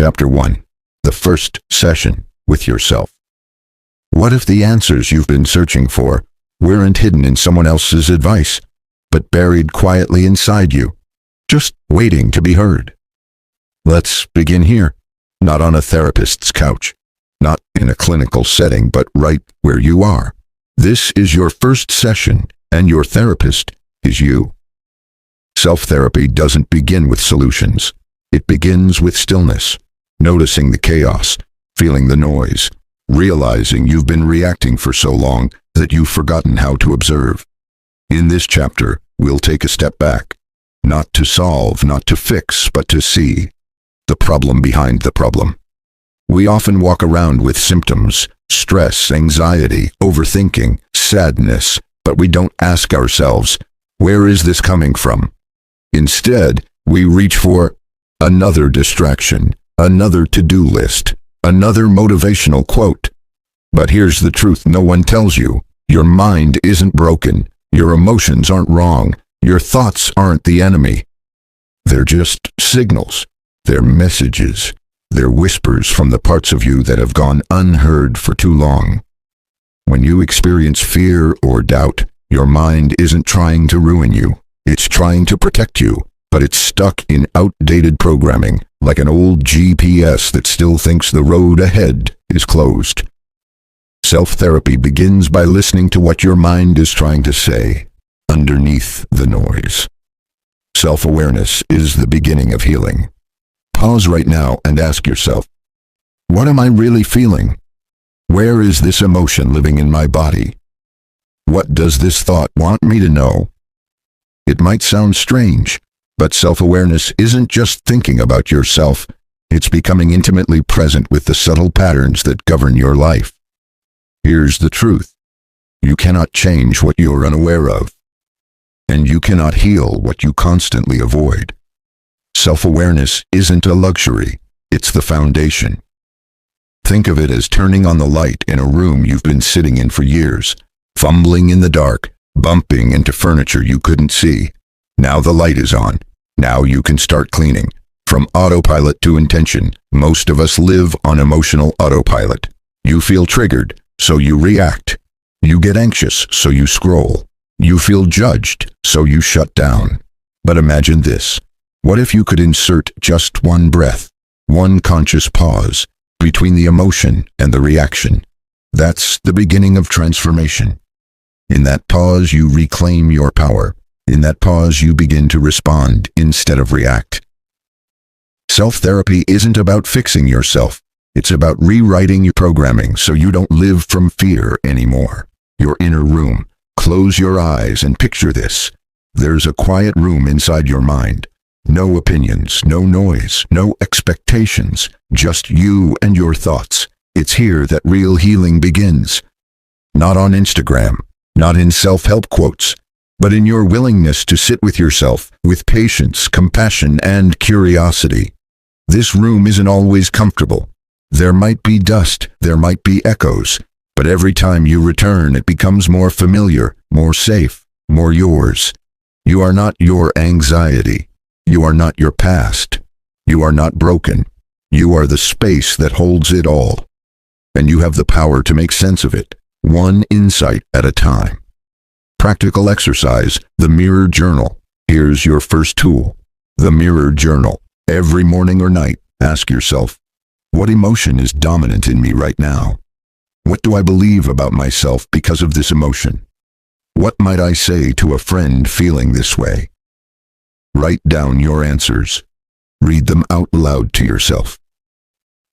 Chapter 1. The first session with yourself. What if the answers you've been searching for weren't hidden in someone else's advice, but buried quietly inside you, just waiting to be heard? Let's begin here, not on a therapist's couch, not in a clinical setting, but right where you are. This is your first session, and your therapist is you. Self-therapy doesn't begin with solutions. It begins with stillness, noticing the chaos, feeling the noise, realizing you've been reacting for so long that you've forgotten how to observe. In this chapter, we'll take a step back, not to solve, not to fix, but to see the problem behind the problem. We often walk around with symptoms, stress, anxiety, overthinking, sadness, but we don't ask ourselves, where is this coming from? Instead, we reach for another distraction, another to-do list, another motivational quote. But here's the truth no one tells you. Your mind isn't broken. Your emotions aren't wrong. Your thoughts aren't the enemy. They're just signals. They're messages. They're whispers from the parts of you that have gone unheard for too long. When you experience fear or doubt, your mind isn't trying to ruin you. It's trying to protect you. But it's stuck in outdated programming, like an old GPS that still thinks the road ahead is closed. Self-therapy begins by listening to what your mind is trying to say, underneath the noise. Self-awareness is the beginning of healing. Pause right now and ask yourself, what am I really feeling? Where is this emotion living in my body? What does this thought want me to know? It might sound strange, but self-awareness isn't just thinking about yourself, it's becoming intimately present with the subtle patterns that govern your life. Here's the truth. You cannot change what you're unaware of, and you cannot heal what you constantly avoid. Self-awareness isn't a luxury, it's the foundation. Think of it as turning on the light in a room you've been sitting in for years, fumbling in the dark, bumping into furniture you couldn't see. Now the light is on. Now you can start cleaning. From autopilot to intention, most of us live on emotional autopilot. You feel triggered, so you react. You get anxious, so you scroll. You feel judged, so you shut down. But imagine this. What if you could insert just one breath, one conscious pause, between the emotion and the reaction? That's the beginning of transformation. In that pause, you reclaim your power. In that pause, you begin to respond instead of react. Self-therapy isn't about fixing yourself. It's about rewriting your programming so you don't live from fear anymore. Your inner room. Close your eyes and picture this. There's a quiet room inside your mind. No opinions, no noise, no expectations, just you and your thoughts. It's here that real healing begins. Not on Instagram, not in self-help quotes, but in your willingness to sit with yourself, with patience, compassion, and curiosity. This room isn't always comfortable. There might be dust, there might be echoes, but every time you return it becomes more familiar, more safe, more yours. You are not your anxiety. You are not your past. You are not broken. You are the space that holds it all. And you have the power to make sense of it, one insight at a time. Practical exercise, the mirror journal. Here's your first tool, the mirror journal. Every morning or night, ask yourself, what emotion is dominant in me right now? What do I believe about myself because of this emotion? What might I say to a friend feeling this way? Write down your answers. Read them out loud to yourself.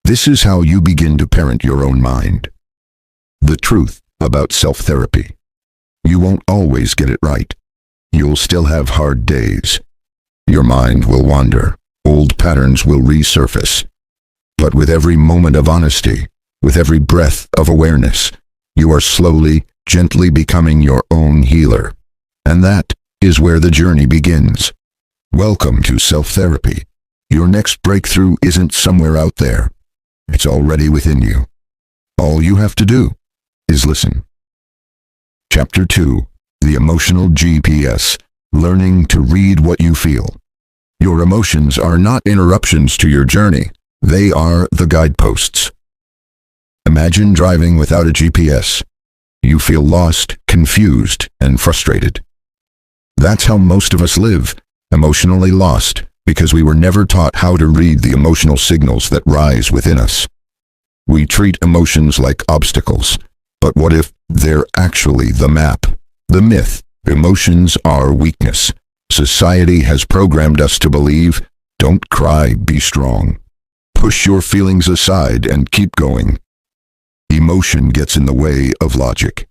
This is how you begin to parent your own mind. The truth about self-therapy. You won't always get it right. You'll still have hard days. Your mind will wander. Old patterns will resurface. But with every moment of honesty, with every breath of awareness, you are slowly, gently becoming your own healer. And that is where the journey begins. Welcome to self-therapy. Your next breakthrough isn't somewhere out there. It's already within you. All you have to do is listen. Chapter 2. The Emotional GPS. Learning to read what you feel. Your emotions are not interruptions to your journey. They are the guideposts. Imagine driving without a GPS. You feel lost, confused, and frustrated. That's how most of us live, emotionally lost, because we were never taught how to read the emotional signals that rise within us. We treat emotions like obstacles, but what if they're actually the map, the myth? Emotions are weakness. Society has programmed us to believe, don't cry, be strong. Push your feelings aside and keep going. Emotion gets in the way of logic.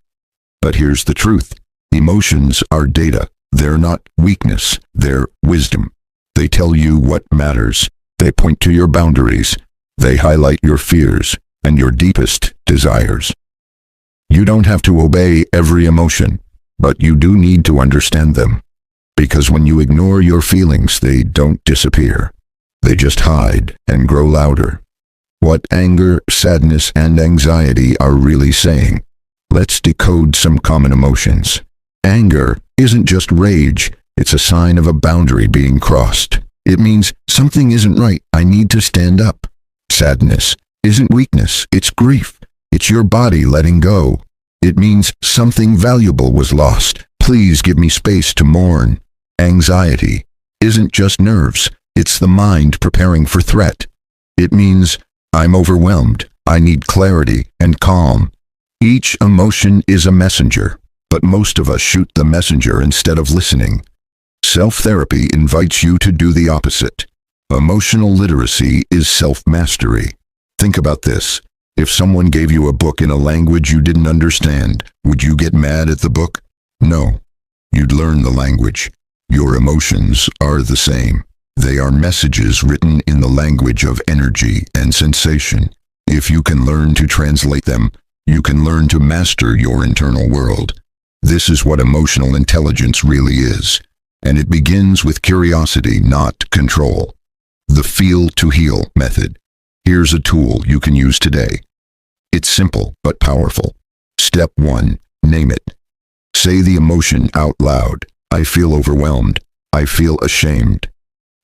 But here's the truth. Emotions are data. They're not weakness, they're wisdom. They tell you what matters. They point to your boundaries. They highlight your fears and your deepest desires. You don't have to obey every emotion, but you do need to understand them. Because when you ignore your feelings, they don't disappear. They just hide and grow louder. What anger, sadness, and anxiety are really saying? Let's decode some common emotions. Anger isn't just rage, it's a sign of a boundary being crossed. It means something isn't right, I need to stand up. Sadness isn't weakness, it's grief. It's your body letting go. It means something valuable was lost. Please give me space to mourn. Anxiety isn't just nerves, it's the mind preparing for threat. It means I'm overwhelmed, I need clarity and calm. Each emotion is a messenger, but most of us shoot the messenger instead of listening. Self-therapy invites you to do the opposite. Emotional literacy is self-mastery. Think about this. If someone gave you a book in a language you didn't understand, would you get mad at the book? No. You'd learn the language. Your emotions are the same. They are messages written in the language of energy and sensation. If you can learn to translate them, you can learn to master your internal world. This is what emotional intelligence really is. And it begins with curiosity, not control. The feel to heal method. Here's a tool you can use today. It's simple but powerful. Step 1. Name it. Say the emotion out loud. I feel overwhelmed. I feel ashamed.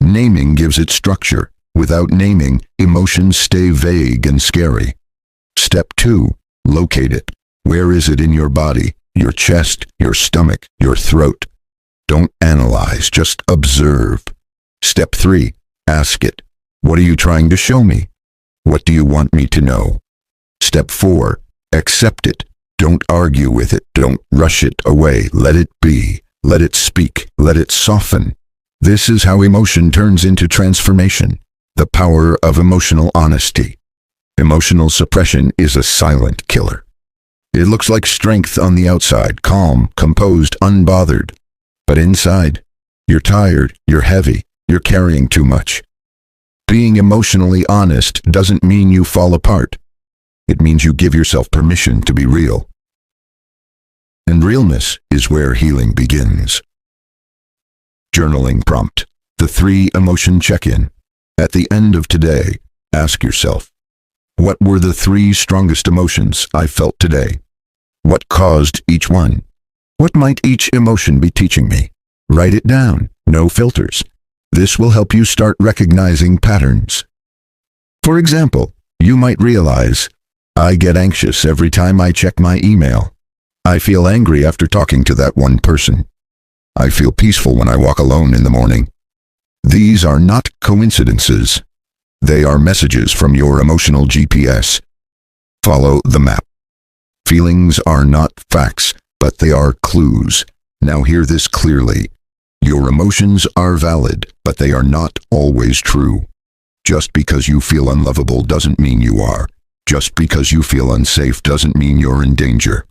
Naming gives it structure. Without naming, emotions stay vague and scary. Step 2. Locate it. Where is it in your body? Your chest, your stomach, your throat. Don't analyze, just observe. Step 3. Ask it. What are you trying to show me? What do you want me to know? Step 4. Accept it. Don't argue with it. Don't rush it away. Let it be. Let it speak. Let it soften. This is how emotion turns into transformation. The power of emotional honesty. Emotional suppression is a silent killer. It looks like strength on the outside, calm, composed, unbothered. But inside, you're tired, you're heavy, you're carrying too much. Being emotionally honest doesn't mean you fall apart. It means you give yourself permission to be real. And realness is where healing begins. Journaling prompt. The 3 emotion check-in. At the end of today, ask yourself, what were the 3 strongest emotions I felt today? What caused each one? What might each emotion be teaching me? Write it down, no filters. This will help you start recognizing patterns. For example, you might realize, I get anxious every time I check my email. I feel angry after talking to that one person. I feel peaceful when I walk alone in the morning. These are not coincidences. They are messages from your emotional GPS. Follow the map. Feelings are not facts, but they are clues. Now hear this clearly. Your emotions are valid, but they are not always true. Just because you feel unlovable doesn't mean you are. Just because you feel unsafe doesn't mean you're in danger.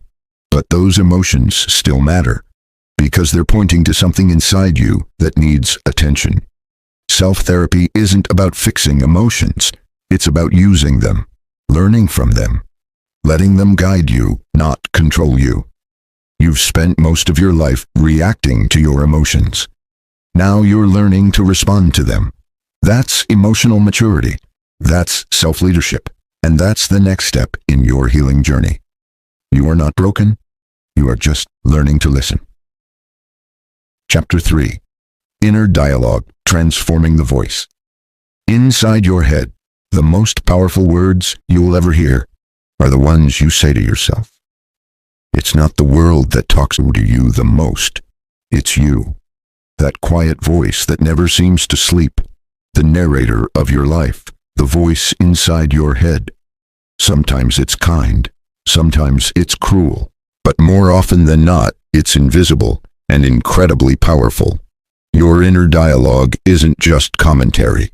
But those emotions still matter, because they're pointing to something inside you that needs attention. Self-therapy isn't about fixing emotions. It's about using them, learning from them, letting them guide you, not control you. You've spent most of your life reacting to your emotions. Now you're learning to respond to them. That's emotional maturity. That's self-leadership. And that's the next step in your healing journey. You are not broken. You are just learning to listen. Chapter 3. Inner Dialogue, Transforming the Voice. Inside your head, The most powerful words you'll ever hear are the ones you say to yourself. It's not the world that talks to you the most. It's you. That quiet voice that never seems to sleep. The narrator of your life. The voice inside your head. Sometimes it's kind. Sometimes it's cruel. But more often than not, it's invisible and incredibly powerful. Your inner dialogue isn't just commentary.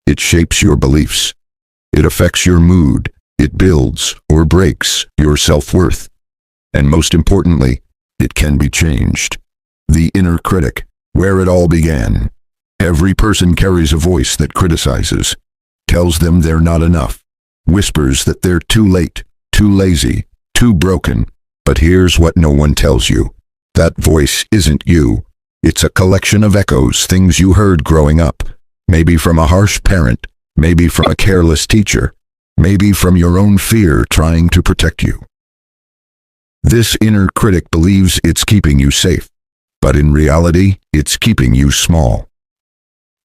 It shapes your beliefs. It affects your mood. It builds or breaks your self-worth. And most importantly, it can be changed. The inner critic, where it all began. Every person carries a voice that criticizes, tells them they're not enough, whispers that they're too late, too lazy, too broken. But here's what no one tells you. That voice isn't you. It's a collection of echoes, things you heard growing up. Maybe from a harsh parent, maybe from a careless teacher, maybe from your own fear trying to protect you. This inner critic believes it's keeping you safe, but in reality, it's keeping you small.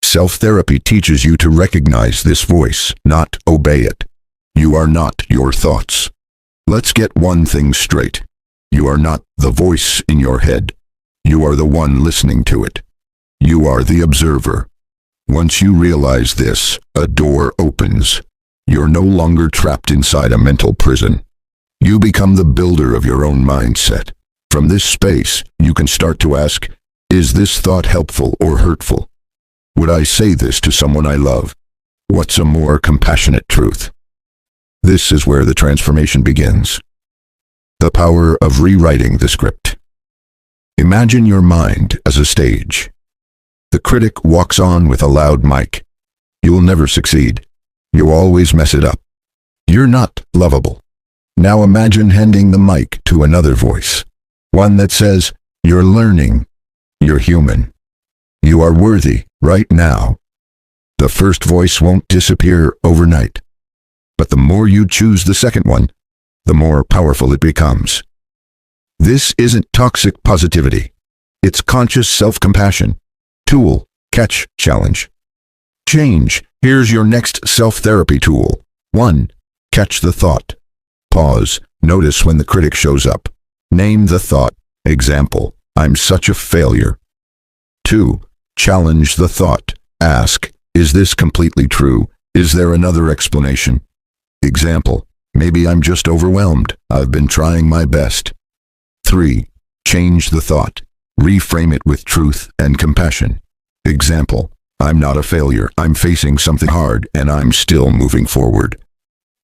Self-therapy teaches you to recognize this voice, not obey it. You are not your thoughts. Let's get one thing straight. You are not the voice in your head. You are the one listening to it. You are the observer. Once you realize this, a door opens. You're no longer trapped inside a mental prison. You become the builder of your own mindset. From this space, you can start to ask, is this thought helpful or hurtful? Would I say this to someone I love? What's a more compassionate truth? This is where the transformation begins. The power of rewriting the script. Imagine your mind as a stage. The critic walks on with a loud mic. You'll never succeed. You always mess it up. You're not lovable. Now imagine handing the mic to another voice. One that says, you're learning. You're human. You are worthy right now. The first voice won't disappear overnight. But the more you choose the second one, the more powerful it becomes. This isn't toxic positivity. It's conscious self-compassion. Tool, catch, challenge. Change. Here's your next self-therapy tool. 1. Catch the thought. Pause. Notice when the critic shows up. Name the thought. Example, I'm such a failure. 2. Challenge the thought. Ask, is this completely true? Is there another explanation? Example, maybe I'm just overwhelmed. I've been trying my best. 3. Change the thought. Reframe it with truth and compassion. Example, I'm not a failure. I'm facing something hard and I'm still moving forward.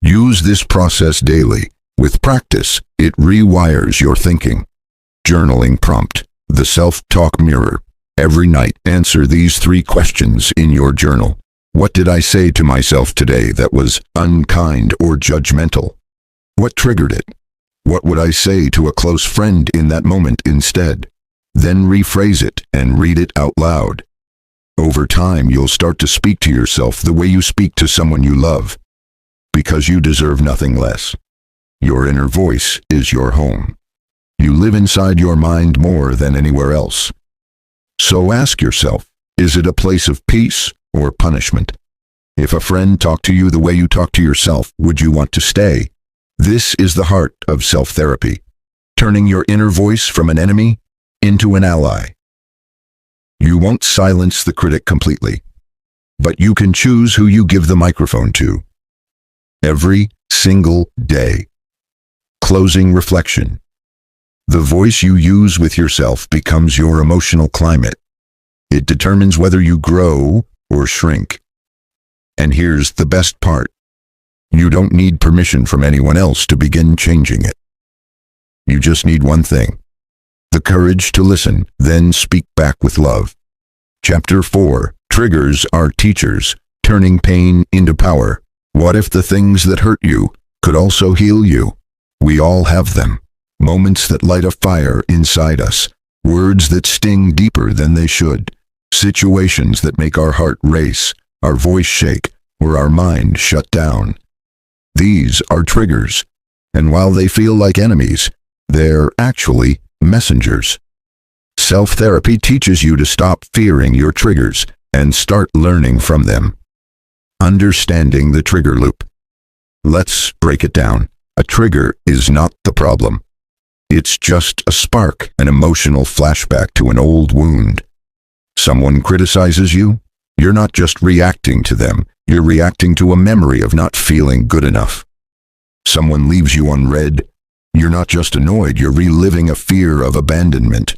Use this process daily. With practice, it rewires your thinking. Journaling prompt. The self-talk mirror. Every night, answer these 3 questions in your journal. What did I say to myself today that was unkind or judgmental? What triggered it? What would I say to a close friend in that moment instead? Then rephrase it and read it out loud. Over time, you'll start to speak to yourself the way you speak to someone you love. Because you deserve nothing less. Your inner voice is your home. You live inside your mind more than anywhere else. So ask yourself, is it a place of peace or punishment? If a friend talked to you the way you talk to yourself, would you want to stay? This is the heart of self-therapy, turning your inner voice from an enemy into an ally. You won't silence the critic completely, but you can choose who you give the microphone to. Every single day. Closing reflection. The voice you use with yourself becomes your emotional climate. It determines whether you grow or shrink. And here's the best part. You don't need permission from anyone else to begin changing it. You just need one thing. The courage to listen, then speak back with love. Chapter 4. Triggers are teachers, turning pain into power. What if the things that hurt you could also heal you? We all have them. Moments that light a fire inside us. Words that sting deeper than they should. Situations that make our heart race, our voice shake, or our mind shut down. These are triggers. And while they feel like enemies, they're actually messengers. Self-therapy teaches you to stop fearing your triggers and start learning from them. Understanding the trigger loop. Let's break it down. A trigger is not the problem. It's just a spark, an emotional flashback to an old wound. Someone criticizes you? You're not just reacting to them, you're reacting to a memory of not feeling good enough. Someone leaves you unread? You're not just annoyed, you're reliving a fear of abandonment.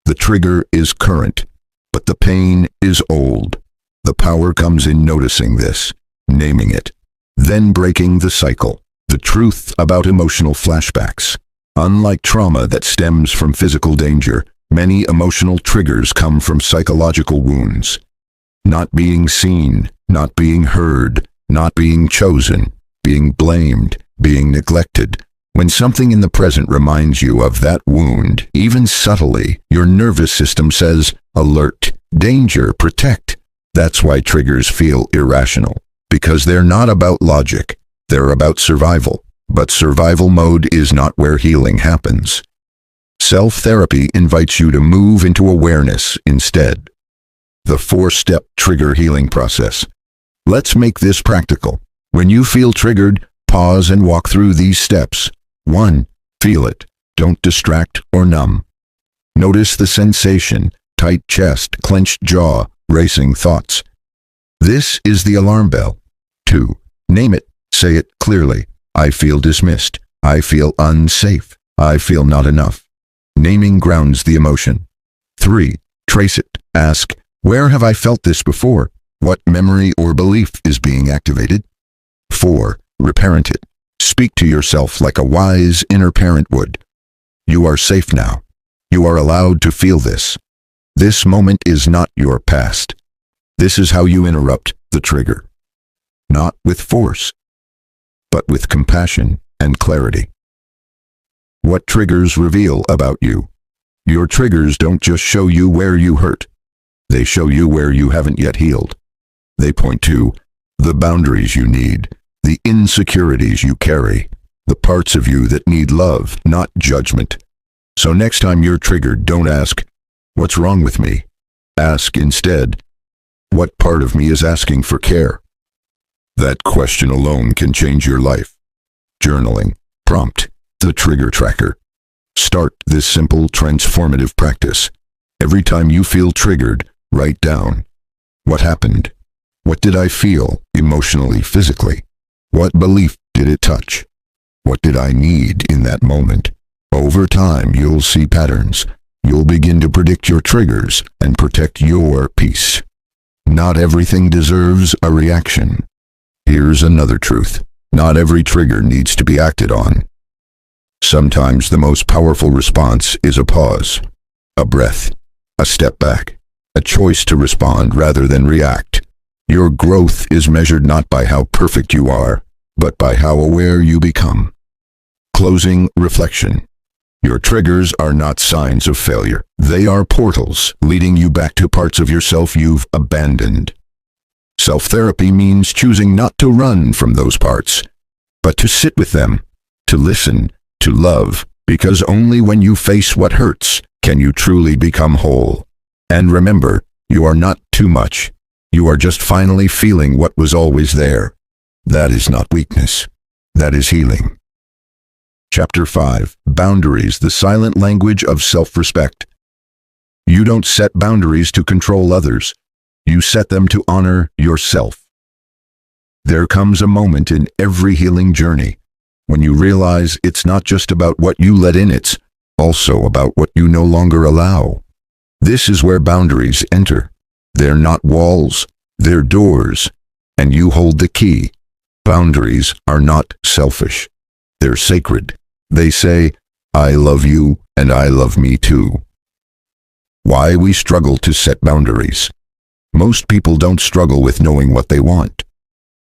The trigger is current, but the pain is old. The power comes in noticing this, naming it, then breaking the cycle. The truth about emotional flashbacks. Unlike trauma that stems from physical danger, many emotional triggers come from psychological wounds. Not being seen, not being heard, not being chosen, being blamed, being neglected. When something in the present reminds you of that wound, even subtly, your nervous system says, alert, danger, protect. That's why triggers feel irrational, because they're not about logic, they're about survival. But survival mode is not where healing happens. Self-therapy invites you to move into awareness instead. The 4-step trigger healing process. Let's make this practical. When you feel triggered, pause and walk through these steps. 1. Feel it. Don't distract or numb. Notice the sensation, tight chest, clenched jaw, racing thoughts. This is the alarm bell. 2. Name it. Say it clearly. I feel dismissed. I feel unsafe. I feel not enough. Naming grounds the emotion. 3. Trace it. Ask, where have I felt this before? What memory or belief is being activated? 4. Reparent it. Speak to yourself like a wise inner parent would. You are safe now. You are allowed to feel this. This moment is not your past. This is how you interrupt the trigger. Not with force, but with compassion and clarity. What triggers reveal about you? Your triggers don't just show you where you hurt. They show you where you haven't yet healed. They point to the boundaries you need, the insecurities you carry, the parts of you that need love, not judgment. So next time you're triggered, don't ask, what's wrong with me? Ask instead, what part of me is asking for care? That question alone can change your life. Journaling. Prompt. The trigger tracker. Start this simple, transformative practice. Every time you feel triggered, write down, what happened? What did I feel, emotionally, physically? What belief did it touch? What did I need in that moment? Over time, you'll see patterns. You'll begin to predict your triggers and protect your peace. Not everything deserves a reaction. Here's another truth. Not every trigger needs to be acted on. Sometimes the most powerful response is a pause, a breath, a step back, a choice to respond rather than react. Your growth is measured not by how perfect you are, but by how aware you become. Closing reflection. Your triggers are not signs of failure. They are portals leading you back to parts of yourself you've abandoned. Self-therapy means choosing not to run from those parts, but to sit with them, to listen, to love, because only when you face what hurts can you truly become whole. And remember, you are not too much. You are just finally feeling what was always there. That is not weakness. That is healing. Chapter 5. Boundaries, the silent language of self-respect. You don't set boundaries to control others. You set them to honor yourself. There comes a moment in every healing journey when you realize it's not just about what you let in, it's also about what you no longer allow. This is where boundaries enter. They're not walls, they're doors, and you hold the key. Boundaries are not selfish. They're sacred. They say, I love you and I love me too. Why we struggle to set boundaries. Most people don't struggle with knowing what they want.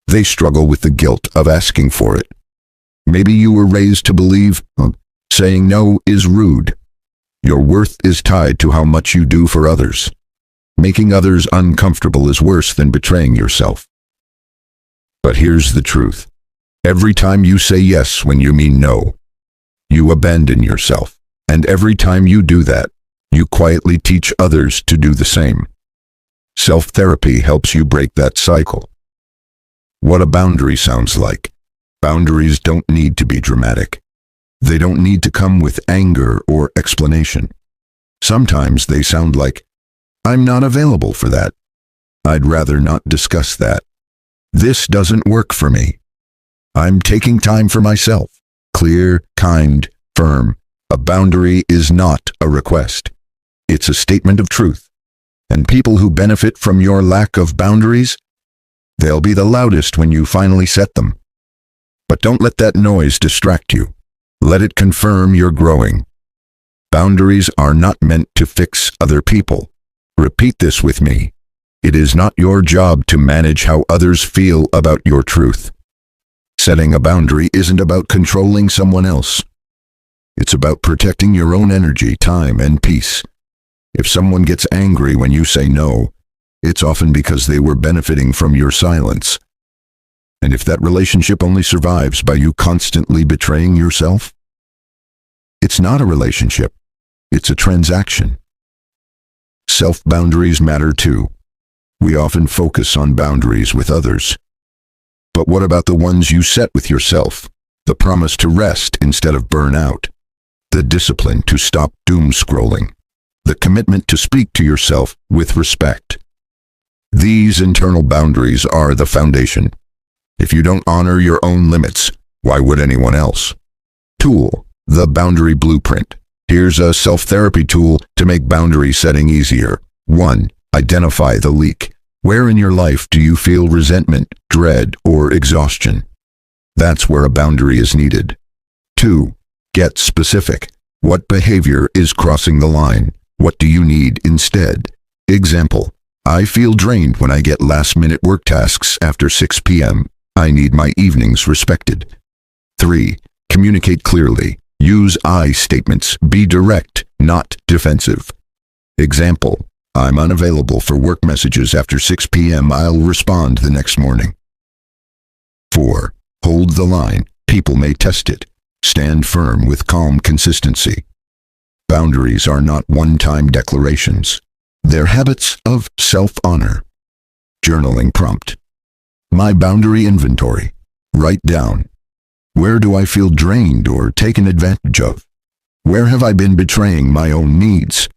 They struggle with the guilt of asking for it. Maybe you were raised to believe saying no is rude. Your worth is tied to how much you do for others. Making others uncomfortable is worse than betraying yourself. But here's the truth. Every time you say yes when you mean no, you abandon yourself. And every time you do that, you quietly teach others to do the same. Self-therapy helps you break that cycle. What a boundary sounds like. Boundaries don't need to be dramatic. They don't need to come with anger or explanation. Sometimes they sound like, "I'm not available for that. I'd rather not discuss that. This doesn't work for me. I'm taking time for myself." Clear, kind, firm. A boundary is not a request. It's a statement of truth. And people who benefit from your lack of boundaries, they'll be the loudest when you finally set them. But don't let that noise distract you. Let it confirm you're growing. Boundaries are not meant to fix other people. Repeat this with me. It is not your job to manage how others feel about your truth. Setting a boundary isn't about controlling someone else. It's about protecting your own energy, time, and peace. If someone gets angry when you say no, it's often because they were benefiting from your silence. And if that relationship only survives by you constantly betraying yourself, it's not a relationship. It's a transaction. Self-boundaries matter too. We often focus on boundaries with others. But what about the ones you set with yourself? The promise to rest instead of burn out. The discipline to stop doom scrolling. The commitment to speak to yourself with respect. These internal boundaries are the foundation. If you don't honor your own limits, why would anyone else? Tool, the boundary blueprint. Here's a self-therapy tool to make boundary setting easier. 1. Identify the leak. Where in your life do you feel resentment, dread, or exhaustion? That's where a boundary is needed. 2. Get specific. What behavior is crossing the line? What do you need instead? Example, I feel drained when I get last-minute work tasks after 6 p.m. I need my evenings respected. 3. Communicate clearly. Use I statements. Be direct, not defensive. Example, I'm unavailable for work messages after 6 p.m. I'll respond the next morning. 4. Hold the line. People may test it. Stand firm with calm consistency. Boundaries are not one-time declarations. They're habits of self-honor. Journaling prompt. My boundary inventory. Write down. Where do I feel drained or taken advantage of? Where have I been betraying my own needs?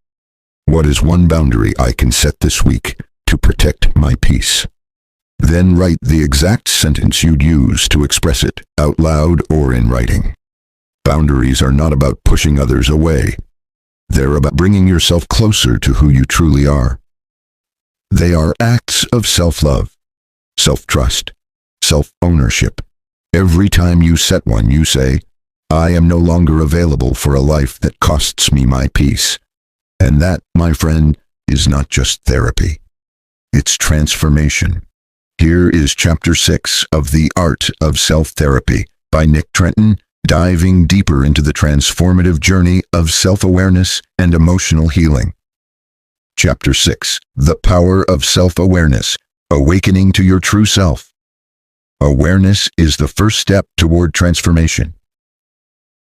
What is one boundary I can set this week to protect my peace? Then write the exact sentence you'd use to express it, out loud or in writing. Boundaries are not about pushing others away. They're about bringing yourself closer to who you truly are. They are acts of self-love, self-trust, self-ownership. Every time you set one, you say, I am no longer available for a life that costs me my peace. And that, my friend, is not just therapy. It's transformation. Here is Chapter 6 of The Art of Self-Therapy by Nick Trenton, diving deeper into the transformative journey of self-awareness and emotional healing. Chapter 6, The Power of Self-Awareness, Awakening to Your True Self. Awareness is the first step toward transformation.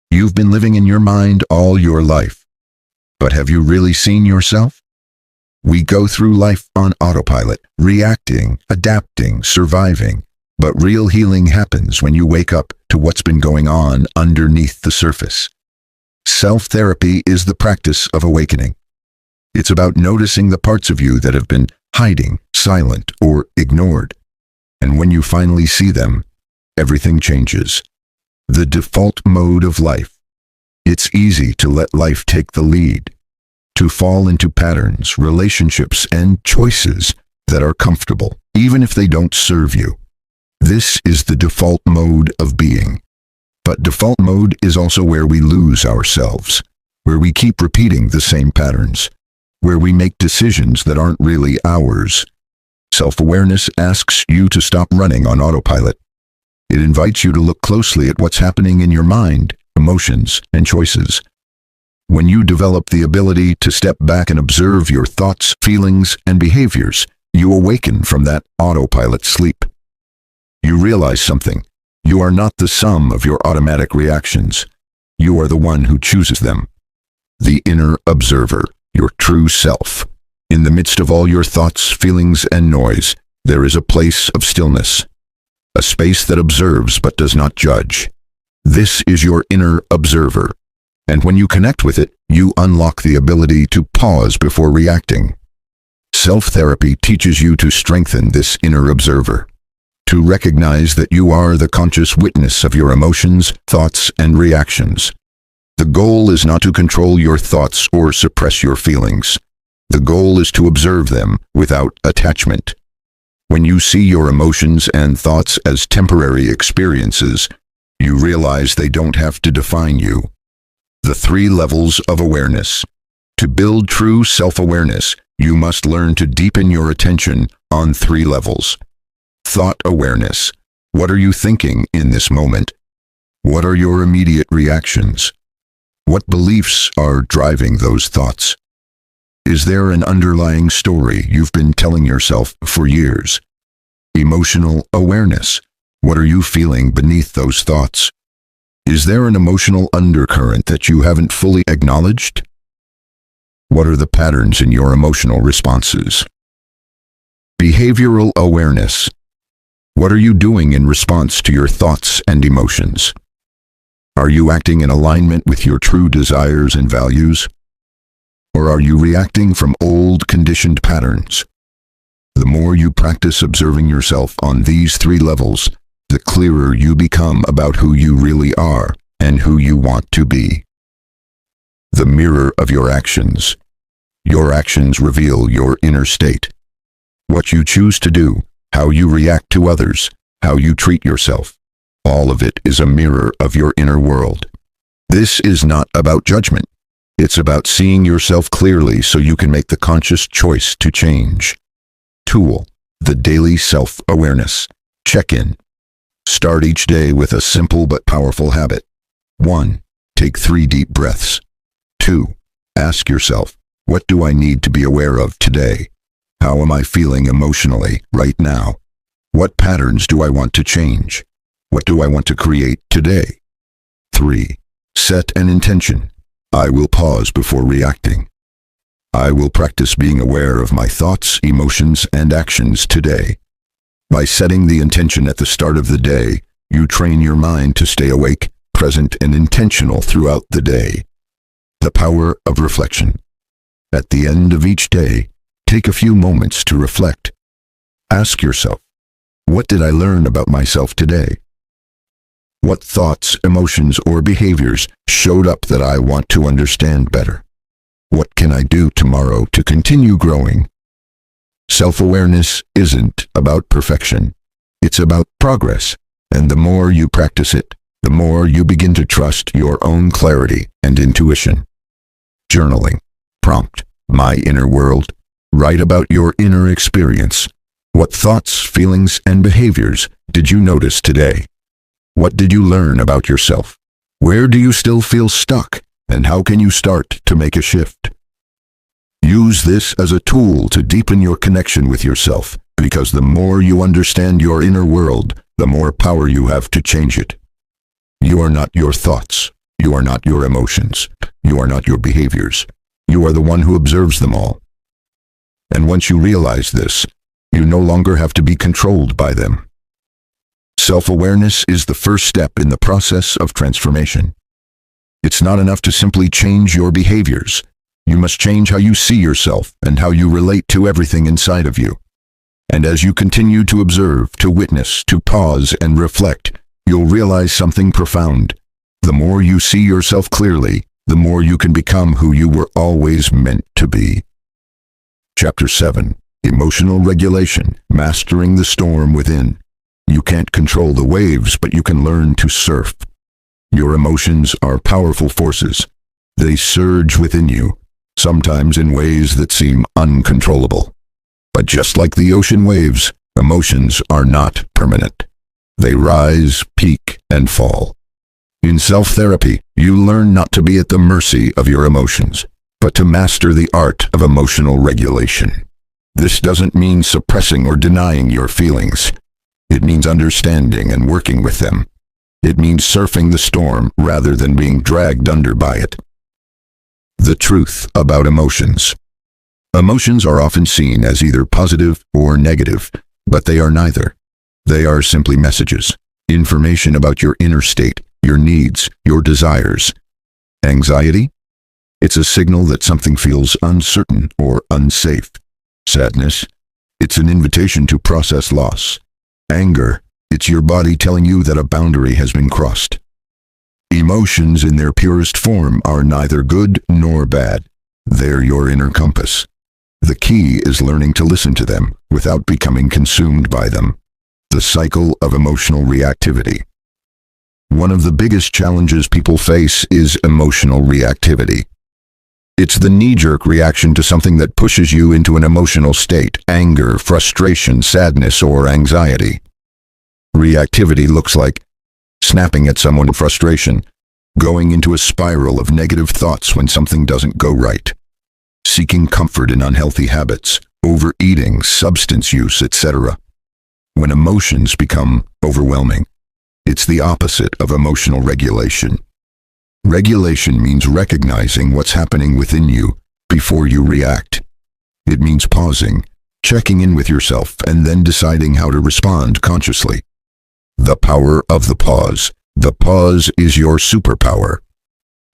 You've been living in your mind all your life. But have you really seen yourself? We go through life on autopilot, reacting, adapting, surviving. But real healing happens when you wake up to what's been going on underneath the surface. Self-therapy is the practice of awakening. It's about noticing the parts of you that have been hiding, silent, or ignored. And when you finally see them, everything changes. The default mode of life. It's easy to let life take the lead, to fall into patterns, relationships, and choices that are comfortable, even if they don't serve you. This is the default mode of being. But default mode is also where we lose ourselves, where we keep repeating the same patterns, where we make decisions that aren't really ours. Self-awareness asks you to stop running on autopilot. It invites you to look closely at what's happening in your mind, emotions, and choices. When you develop the ability to step back and observe your thoughts, feelings, and behaviors, you awaken from that autopilot sleep. You realize something. You are not the sum of your automatic reactions. You are the one who chooses them. The inner observer, your true self. In the midst of all your thoughts, feelings, and noise, there is a place of stillness. a space that observes but does not judge. This is your inner observer, and when you connect with it, you unlock the ability to pause before reacting. Self-therapy teaches you to strengthen this inner observer, to recognize that you are the conscious witness of your emotions, thoughts, and reactions. The goal is not to control your thoughts or suppress your feelings. The goal is to observe them without attachment. When you see your emotions and thoughts as temporary experiences, you realize they don't have to define you. The 3 levels of awareness. To build true self-awareness, you must learn to deepen your attention on 3 levels. Thought awareness. What are you thinking in this moment? What are your immediate reactions? What beliefs are driving those thoughts? Is there an underlying story you've been telling yourself for years? Emotional awareness. What are you feeling beneath those thoughts? Is there an emotional undercurrent that you haven't fully acknowledged? What are the patterns in your emotional responses? Behavioral awareness. What are you doing in response to your thoughts and emotions? Are you acting in alignment with your true desires and values? Or are you reacting from old conditioned patterns? The more you practice observing yourself on these 3 levels, the clearer you become about who you really are and who you want to be. The mirror of your actions. Your actions reveal your inner state. What you choose to do, how you react to others, how you treat yourself, all of it is a mirror of your inner world. This is not about judgment. It's about seeing yourself clearly so you can make the conscious choice to change. Tool. The daily self-awareness. Check-in. Start each day with a simple but powerful habit. 1. Take 3 deep breaths. 2. Ask yourself, what do I need to be aware of today? How am I feeling emotionally right now? What patterns do I want to change? What do I want to create today? 3. Set an intention. I will pause before reacting. I will practice being aware of my thoughts, emotions, and actions today. By setting the intention at the start of the day, you train your mind to stay awake, present, and intentional throughout the day. The power of reflection. At the end of each day, take a few moments to reflect. Ask yourself, what did I learn about myself today? What thoughts, emotions, or behaviors showed up that I want to understand better? What can I do tomorrow to continue growing? Self-awareness isn't about perfection. It's about progress, and the more you practice it, the more you begin to trust your own clarity and intuition. Journaling. Prompt. My inner world. Write about your inner experience. What thoughts, feelings, and behaviors did you notice today? What did you learn about yourself? Where do you still feel stuck, and how can you start to make a shift? Use this as a tool to deepen your connection with yourself, because the more you understand your inner world, the more power you have to change it. You are not your thoughts. You are not your emotions. You are not your behaviors. You are the one who observes them all. And once you realize this, you no longer have to be controlled by them. Self-awareness is the first step in the process of transformation. It's not enough to simply change your behaviors. You must change how you see yourself and how you relate to everything inside of you. And as you continue to observe, to witness, to pause and reflect, you'll realize something profound. The more you see yourself clearly, the more you can become who you were always meant to be. Chapter 7. Emotional Regulation. Mastering the Storm Within. You can't control the waves, but you can learn to surf. Your emotions are powerful forces. They surge within you, sometimes in ways that seem uncontrollable. But just like the ocean waves, emotions are not permanent. They rise, peak, and fall. In self-therapy, you learn not to be at the mercy of your emotions, but to master the art of emotional regulation. This doesn't mean suppressing or denying your feelings. It means understanding and working with them. It means surfing the storm rather than being dragged under by it. The truth about emotions. Emotions are often seen as either positive or negative, but they are neither. They are simply messages, information about your inner state, your needs, your desires. Anxiety? It's a signal that something feels uncertain or unsafe. Sadness? It's an invitation to process loss. Anger? It's your body telling you that a boundary has been crossed. Emotions in their purest form are neither good nor bad. They're your inner compass. The key is learning to listen to them without becoming consumed by them. The cycle of emotional reactivity. One of the biggest challenges people face is emotional reactivity. It's the knee-jerk reaction to something that pushes you into an emotional state: anger, frustration, sadness, or anxiety. Reactivity looks like snapping at someone in frustration, going into a spiral of negative thoughts when something doesn't go right, seeking comfort in unhealthy habits, overeating, substance use, etc. When emotions become overwhelming, it's the opposite of emotional regulation. Regulation means recognizing what's happening within you before you react. It means pausing, checking in with yourself, and then deciding how to respond consciously. The power of the pause. The pause is your superpower.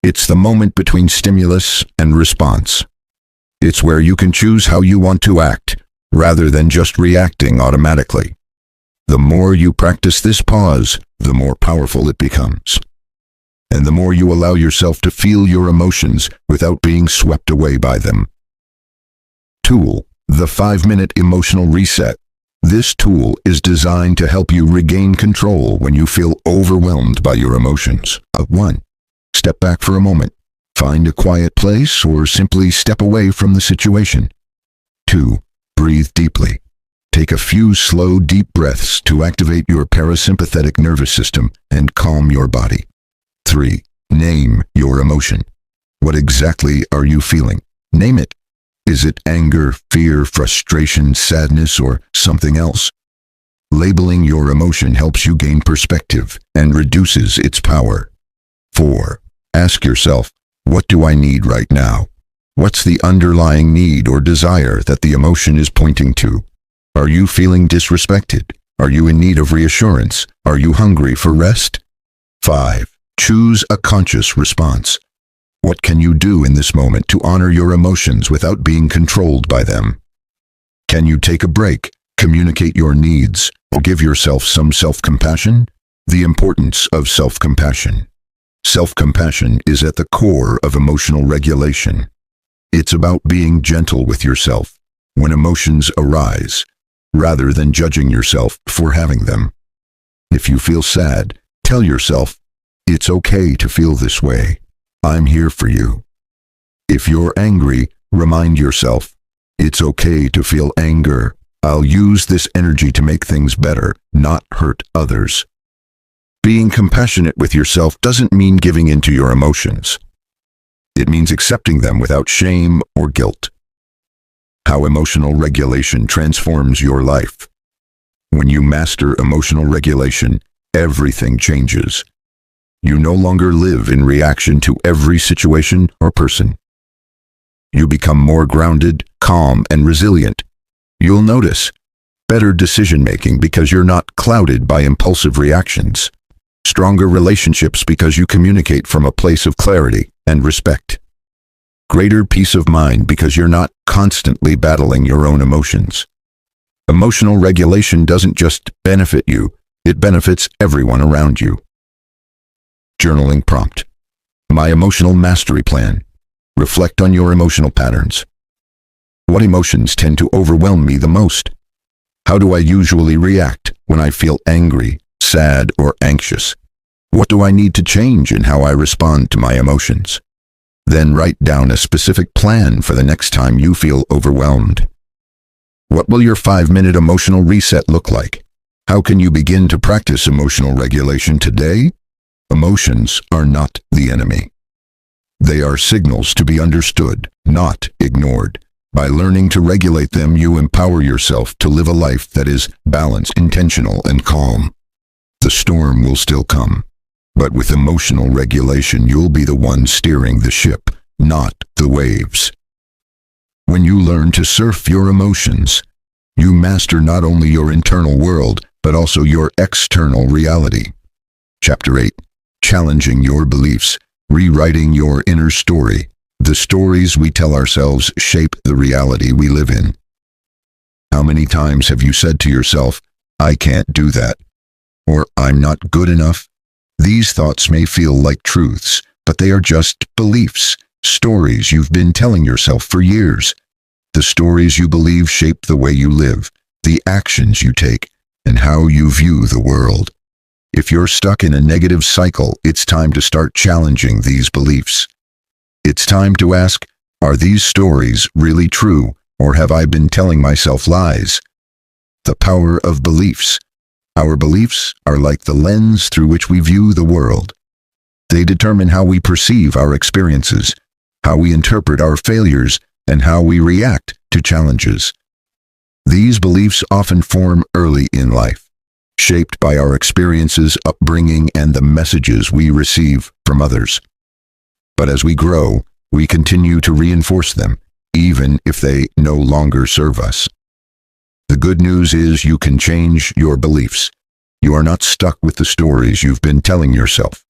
It's the moment between stimulus and response. It's where you can choose how you want to act, rather than just reacting automatically. The more you practice this pause, the more powerful it becomes. And the more you allow yourself to feel your emotions without being swept away by them. Tool: the 5-minute emotional reset. This tool is designed to help you regain control when you feel overwhelmed by your emotions. 1. Step back for a moment. Find a quiet place or simply step away from the situation. 2. Breathe deeply. Take a few slow, deep breaths to activate your parasympathetic nervous system and calm your body. 3. Name your emotion. What exactly are you feeling? Name it. Is it anger, fear, frustration, sadness, or something else? Labeling your emotion helps you gain perspective and reduces its power. 4. Ask yourself, what do I need right now? What's the underlying need or desire that the emotion is pointing to? Are you feeling disrespected? Are you in need of reassurance? Are you hungry for rest? 5. Choose a conscious response. What can you do in this moment to honor your emotions without being controlled by them? Can you take a break, communicate your needs, or give yourself some self-compassion? The importance of self-compassion. Self-compassion is at the core of emotional regulation. It's about being gentle with yourself when emotions arise, rather than judging yourself for having them. If you feel sad, tell yourself, it's okay to feel this way. I'm here for you. If you're angry, remind yourself, it's okay to feel anger. I'll use this energy to make things better, not hurt others. Being compassionate with yourself doesn't mean giving in to your emotions. It means accepting them without shame or guilt. How emotional regulation transforms your life. When you master emotional regulation, everything changes. You no longer live in reaction to every situation or person. You become more grounded, calm, and resilient. You'll notice better decision-making because you're not clouded by impulsive reactions. Stronger relationships because you communicate from a place of clarity and respect. Greater peace of mind because you're not constantly battling your own emotions. Emotional regulation doesn't just benefit you, it benefits everyone around you. Journaling prompt. My emotional mastery plan. Reflect on your emotional patterns. What emotions tend to overwhelm me the most? How do I usually react when I feel angry, sad, or anxious? What do I need to change in how I respond to my emotions? Then write down a specific plan for the next time you feel overwhelmed. What will your 5-minute emotional reset look like? How can you begin to practice emotional regulation today? Emotions are not the enemy. They are signals to be understood, not ignored. By learning to regulate them, you empower yourself to live a life that is balanced, intentional, and calm. The storm will still come, but with emotional regulation, you'll be the one steering the ship, not the waves. When you learn to surf your emotions, you master not only your internal world, but also your external reality. Chapter 8. Challenging your beliefs, rewriting your inner story. The stories we tell ourselves shape the reality we live in. How many times have you said to yourself, "I can't do that," or "I'm not good enough"? These thoughts may feel like truths, but they are just beliefs, stories you've been telling yourself for years. The stories you believe shape the way you live, the actions you take, and how you view the world. If you're stuck in a negative cycle, it's time to start challenging these beliefs. It's time to ask, are these stories really true, or have I been telling myself lies? The power of beliefs. Our beliefs are like the lens through which we view the world. They determine how we perceive our experiences, how we interpret our failures, and how we react to challenges. These beliefs often form early in life, shaped by our experiences, upbringing, and the messages we receive from others. But as we grow, we continue to reinforce them, even if they no longer serve us. The good news is you can change your beliefs. You are not stuck with the stories you've been telling yourself.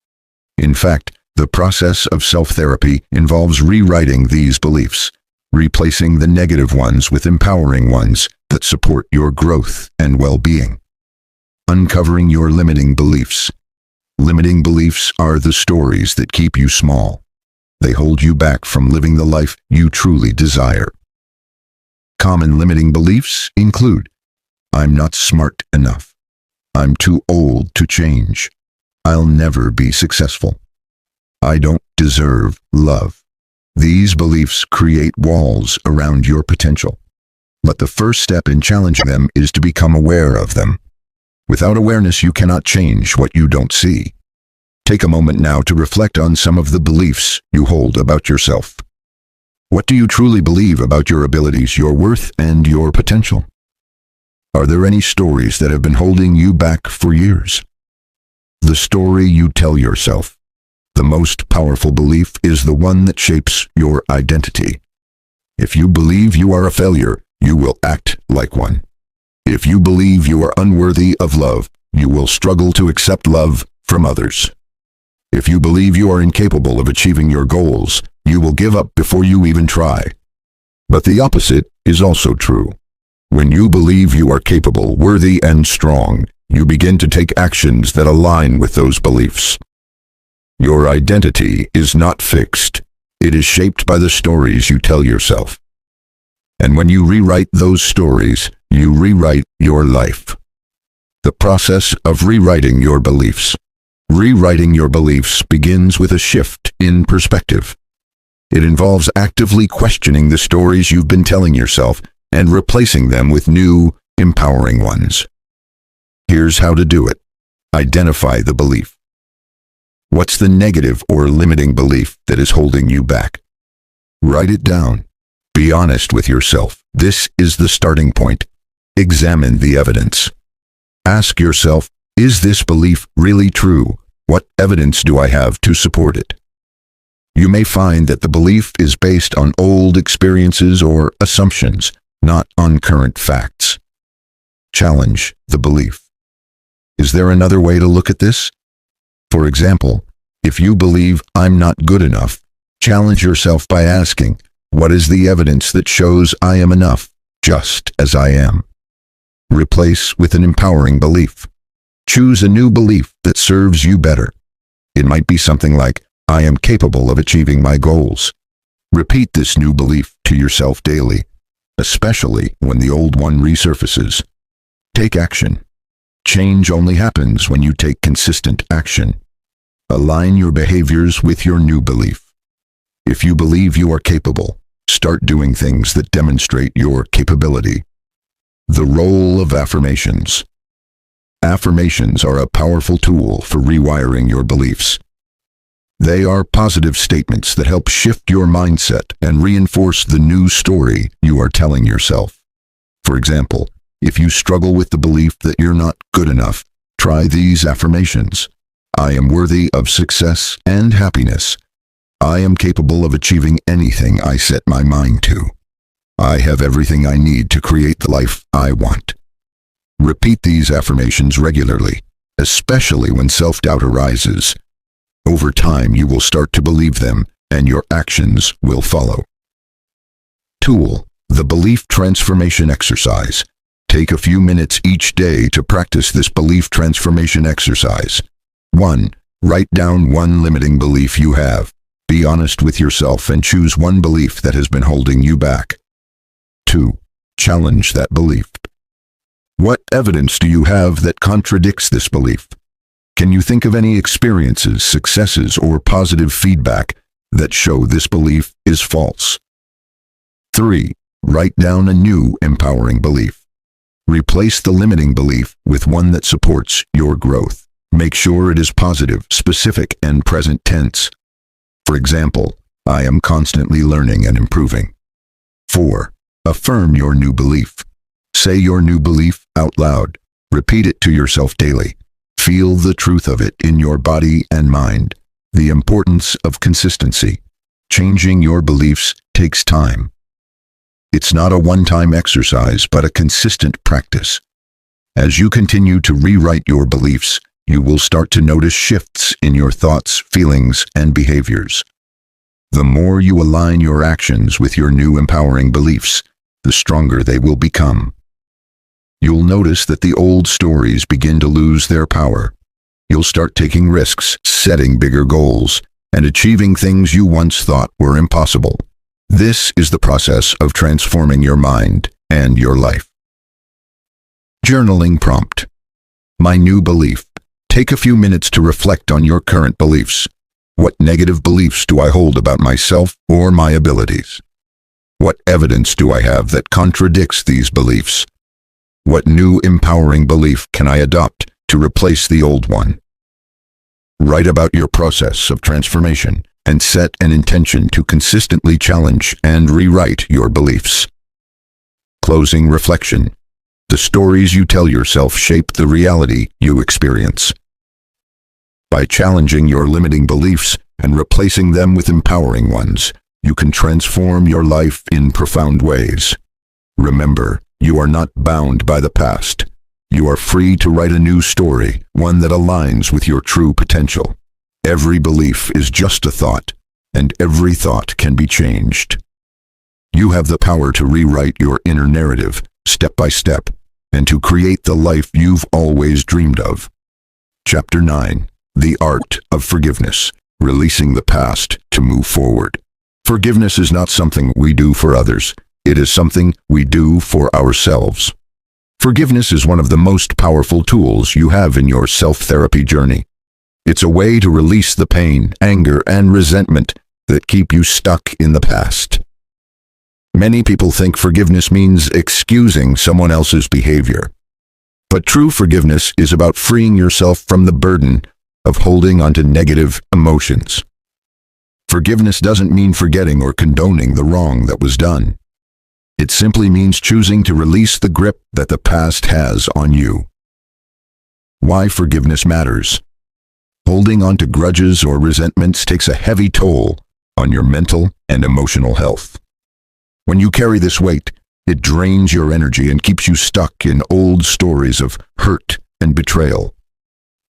In fact, the process of self-therapy involves rewriting these beliefs, replacing the negative ones with empowering ones that support your growth and well-being. Uncovering your limiting beliefs. Limiting beliefs are the stories that keep you small. They hold you back from living the life you truly desire. Common limiting beliefs include, "I'm not smart enough. I'm too old to change. I'll never be successful. I don't deserve love." These beliefs create walls around your potential. But the first step in challenging them is to become aware of them. Without awareness, you cannot change what you don't see. Take a moment now to reflect on some of the beliefs you hold about yourself. What do you truly believe about your abilities, your worth, and your potential? Are there any stories that have been holding you back for years? The story you tell yourself. The most powerful belief is the one that shapes your identity. If you believe you are a failure, you will act like one. If you believe you are unworthy of love, you will struggle to accept love from others. If you believe you are incapable of achieving your goals, you will give up before you even try. But the opposite is also true. When you believe you are capable, worthy, and strong, you begin to take actions that align with those beliefs. Your identity is not fixed. It is shaped by the stories you tell yourself. And when you rewrite those stories, you rewrite your life. The process of rewriting your beliefs. Rewriting your beliefs begins with a shift in perspective. It involves actively questioning the stories you've been telling yourself and replacing them with new, empowering ones. Here's how to do it. Identify the belief. What's the negative or limiting belief that is holding you back? Write it down. Be honest with yourself. This is the starting point. Examine the evidence. Ask yourself, is this belief really true? What evidence do I have to support it? You may find that the belief is based on old experiences or assumptions, not on current facts. Challenge the belief. Is there another way to look at this? For example, if you believe I'm not good enough, challenge yourself by asking, what is the evidence that shows I am enough, just as I am? Replace with an empowering belief. Choose a new belief that serves you better. It might be something like, I am capable of achieving my goals. Repeat this new belief to yourself daily, especially when the old one resurfaces. Take action. Change only happens when you take consistent action. Align your behaviors with your new belief. If you believe you are capable, start doing things that demonstrate your capability. The role of affirmations. Affirmations are a powerful tool for rewiring your beliefs. They are positive statements that help shift your mindset and reinforce the new story you are telling yourself. For example, if you struggle with the belief that you're not good enough, try these affirmations. I am worthy of success and happiness. I am capable of achieving anything I set my mind to. I have everything I need to create the life I want. Repeat these affirmations regularly, especially when self-doubt arises. Over time, you will start to believe them, and your actions will follow. Tool: the Belief Transformation Exercise. Take a few minutes each day to practice this belief transformation exercise. 1. Write down one limiting belief you have. Be honest with yourself and choose one belief that has been holding you back. 2. Challenge that belief. What evidence do you have that contradicts this belief? Can you think of any experiences, successes, or positive feedback that show this belief is false? 3. Write down a new empowering belief. Replace the limiting belief with one that supports your growth. Make sure it is positive, specific, and present tense. For example, I am constantly learning and improving. 4. Affirm your new belief. Say your new belief out loud. Repeat it to yourself daily. Feel the truth of it in your body and mind. The importance of consistency. Changing your beliefs takes time. It's not a one-time exercise, but a consistent practice. As you continue to rewrite your beliefs, you will start to notice shifts in your thoughts, feelings, and behaviors. The more you align your actions with your new empowering beliefs, the stronger they will become. You'll notice that the old stories begin to lose their power. You'll start taking risks, setting bigger goals, and achieving things you once thought were impossible. This is the process of transforming your mind and your life. Journaling prompt. My new belief. Take a few minutes to reflect on your current beliefs. What negative beliefs do I hold about myself or my abilities? What evidence do I have that contradicts these beliefs? What new empowering belief can I adopt to replace the old one? Write about your process of transformation and set an intention to consistently challenge and rewrite your beliefs. Closing reflection. The stories you tell yourself shape the reality you experience. By challenging your limiting beliefs and replacing them with empowering ones, you can transform your life in profound ways. Remember, you are not bound by the past. You are free to write a new story, one that aligns with your true potential. Every belief is just a thought, and every thought can be changed. You have the power to rewrite your inner narrative, step by step, and to create the life you've always dreamed of. Chapter 9. The Art of Forgiveness. Releasing the past to move forward. Forgiveness is not something we do for others. It is something we do for ourselves. Forgiveness is one of the most powerful tools you have in your self-therapy journey. It's a way to release the pain, anger, and resentment that keep you stuck in the past. Many people think forgiveness means excusing someone else's behavior. But true forgiveness is about freeing yourself from the burden of holding onto negative emotions. Forgiveness doesn't mean forgetting or condoning the wrong that was done. It simply means choosing to release the grip that the past has on you. Why forgiveness matters. Holding on to grudges or resentments takes a heavy toll on your mental and emotional health. When you carry this weight, it drains your energy and keeps you stuck in old stories of hurt and betrayal.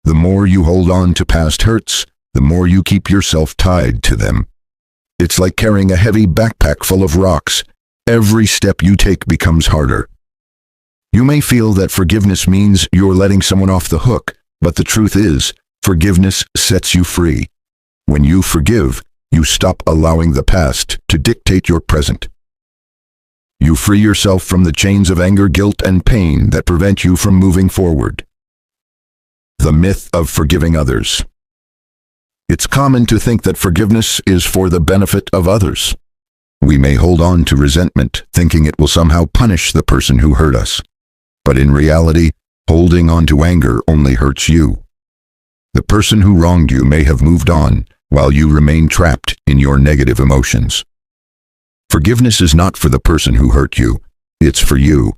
The more you hold on to past hurts, the more you keep yourself tied to them. It's like carrying a heavy backpack full of rocks. Every step you take becomes harder. You may feel that forgiveness means you're letting someone off the hook, but the truth is, forgiveness sets you free. When you forgive, you stop allowing the past to dictate your present. You free yourself from the chains of anger, guilt, and pain that prevent you from moving forward. The myth of forgiving others. It's common to think that forgiveness is for the benefit of others. We may hold on to resentment, thinking it will somehow punish the person who hurt us. But in reality, holding on to anger only hurts you. The person who wronged you may have moved on, while you remain trapped in your negative emotions. Forgiveness is not for the person who hurt you. It's for you.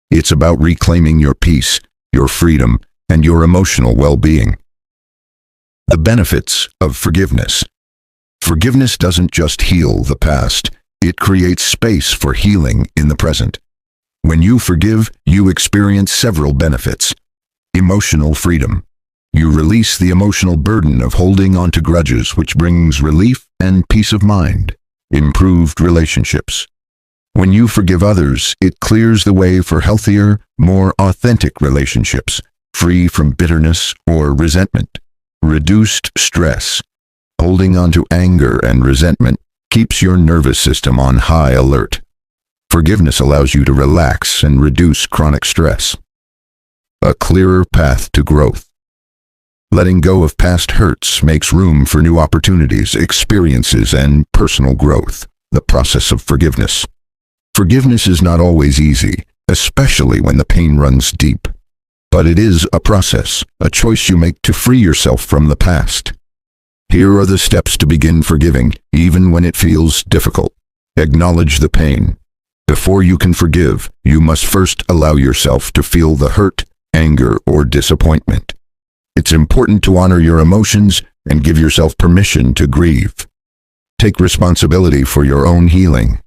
It's about reclaiming your peace, your freedom, and your emotional well-being. The benefits of forgiveness. Forgiveness doesn't just heal the past, it creates space for healing in the present. When you forgive, you experience several benefits. Emotional freedom. You release the emotional burden of holding on to grudges, which brings relief and peace of mind. Improved relationships. When you forgive others, it clears the way for healthier, more authentic relationships, free from bitterness or resentment. Reduced stress. Holding on to anger and resentment keeps your nervous system on high alert. Forgiveness allows you to relax and reduce chronic stress. A clearer path to growth. Letting go of past hurts makes room for new opportunities, experiences, and personal growth. The process of forgiveness. Forgiveness is not always easy, especially when the pain runs deep. But it is a process, a choice you make to free yourself from the past. Here are the steps to begin forgiving, even when it feels difficult. Acknowledge the pain. Before you can forgive, you must first allow yourself to feel the hurt, anger, or disappointment. It's important to honor your emotions and give yourself permission to grieve. Take responsibility for your own healing.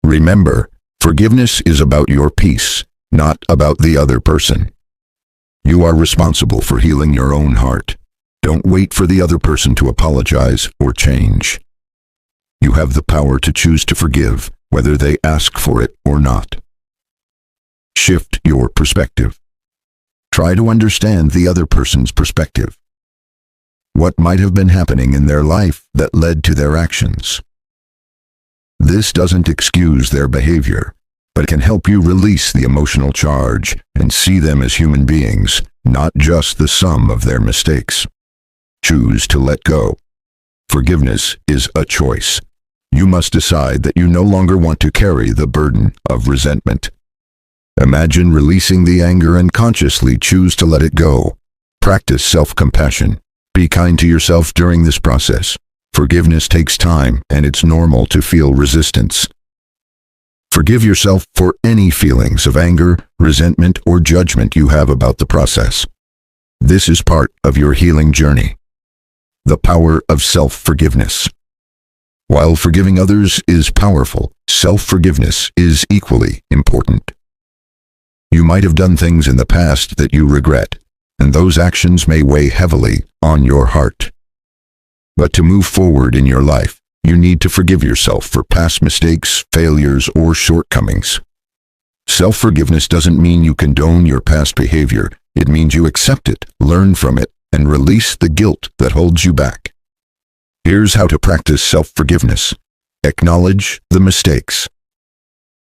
Remember, forgiveness is about your peace, not about the other person. You are responsible for healing your own heart. Don't wait for the other person to apologize or change. You have the power to choose to forgive, whether they ask for it or not. Shift your perspective. Try to understand the other person's perspective. What might have been happening in their life that led to their actions? This doesn't excuse their behavior, but it can help you release the emotional charge and see them as human beings, not just the sum of their mistakes. Choose to let go. Forgiveness is a choice. You must decide that you no longer want to carry the burden of resentment. Imagine releasing the anger and consciously choose to let it go. Practice self-compassion. Be kind to yourself during this process. Forgiveness takes time, and it's normal to feel resistance. Forgive yourself for any feelings of anger, resentment, or judgment you have about the process. This is part of your healing journey. The power of self-forgiveness. While forgiving others is powerful, self-forgiveness is equally important. You might have done things in the past that you regret, and those actions may weigh heavily on your heart. But to move forward in your life, you need to forgive yourself for past mistakes, failures, or shortcomings. Self-forgiveness doesn't mean you condone your past behavior. It means you accept it, learn from it, and release the guilt that holds you back. Here's how to practice self-forgiveness. Acknowledge the mistakes.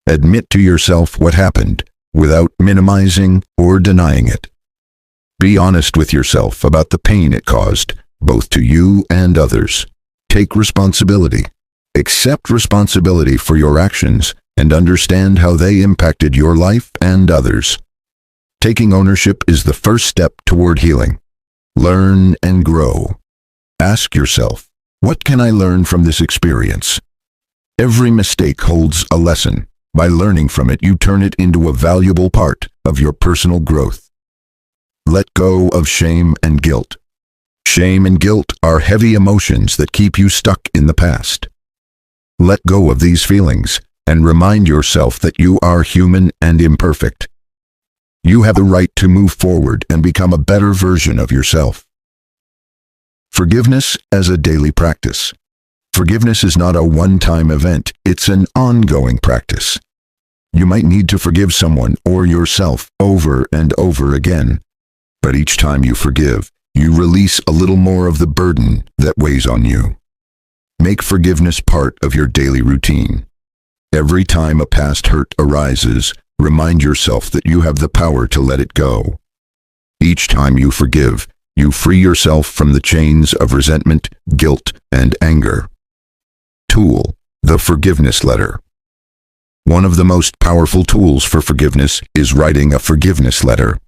Admit to yourself what happened, without minimizing or denying it. Be honest with yourself about the pain it caused, both to you and others. Take responsibility. Accept responsibility for your actions and understand how they impacted your life and others. Taking ownership is the first step toward healing. Learn and grow. Ask yourself, what can I learn from this experience? Every mistake holds a lesson. By learning from it, you turn it into a valuable part of your personal growth. Let go of shame and guilt. Shame and guilt are heavy emotions that keep you stuck in the past. Let go of these feelings and remind yourself that you are human and imperfect. You have the right to move forward and become a better version of yourself. Forgiveness as a daily practice. Forgiveness is not a one-time event, it's an ongoing practice. You might need to forgive someone or yourself over and over again, but each time you forgive, you release a little more of the burden that weighs on you. Make forgiveness part of your daily routine. Every time a past hurt arises, remind yourself that you have the power to let it go. Each time you forgive, you free yourself from the chains of resentment, guilt, and anger. Tool: the forgiveness letter. One of the most powerful tools for forgiveness is writing a forgiveness letter.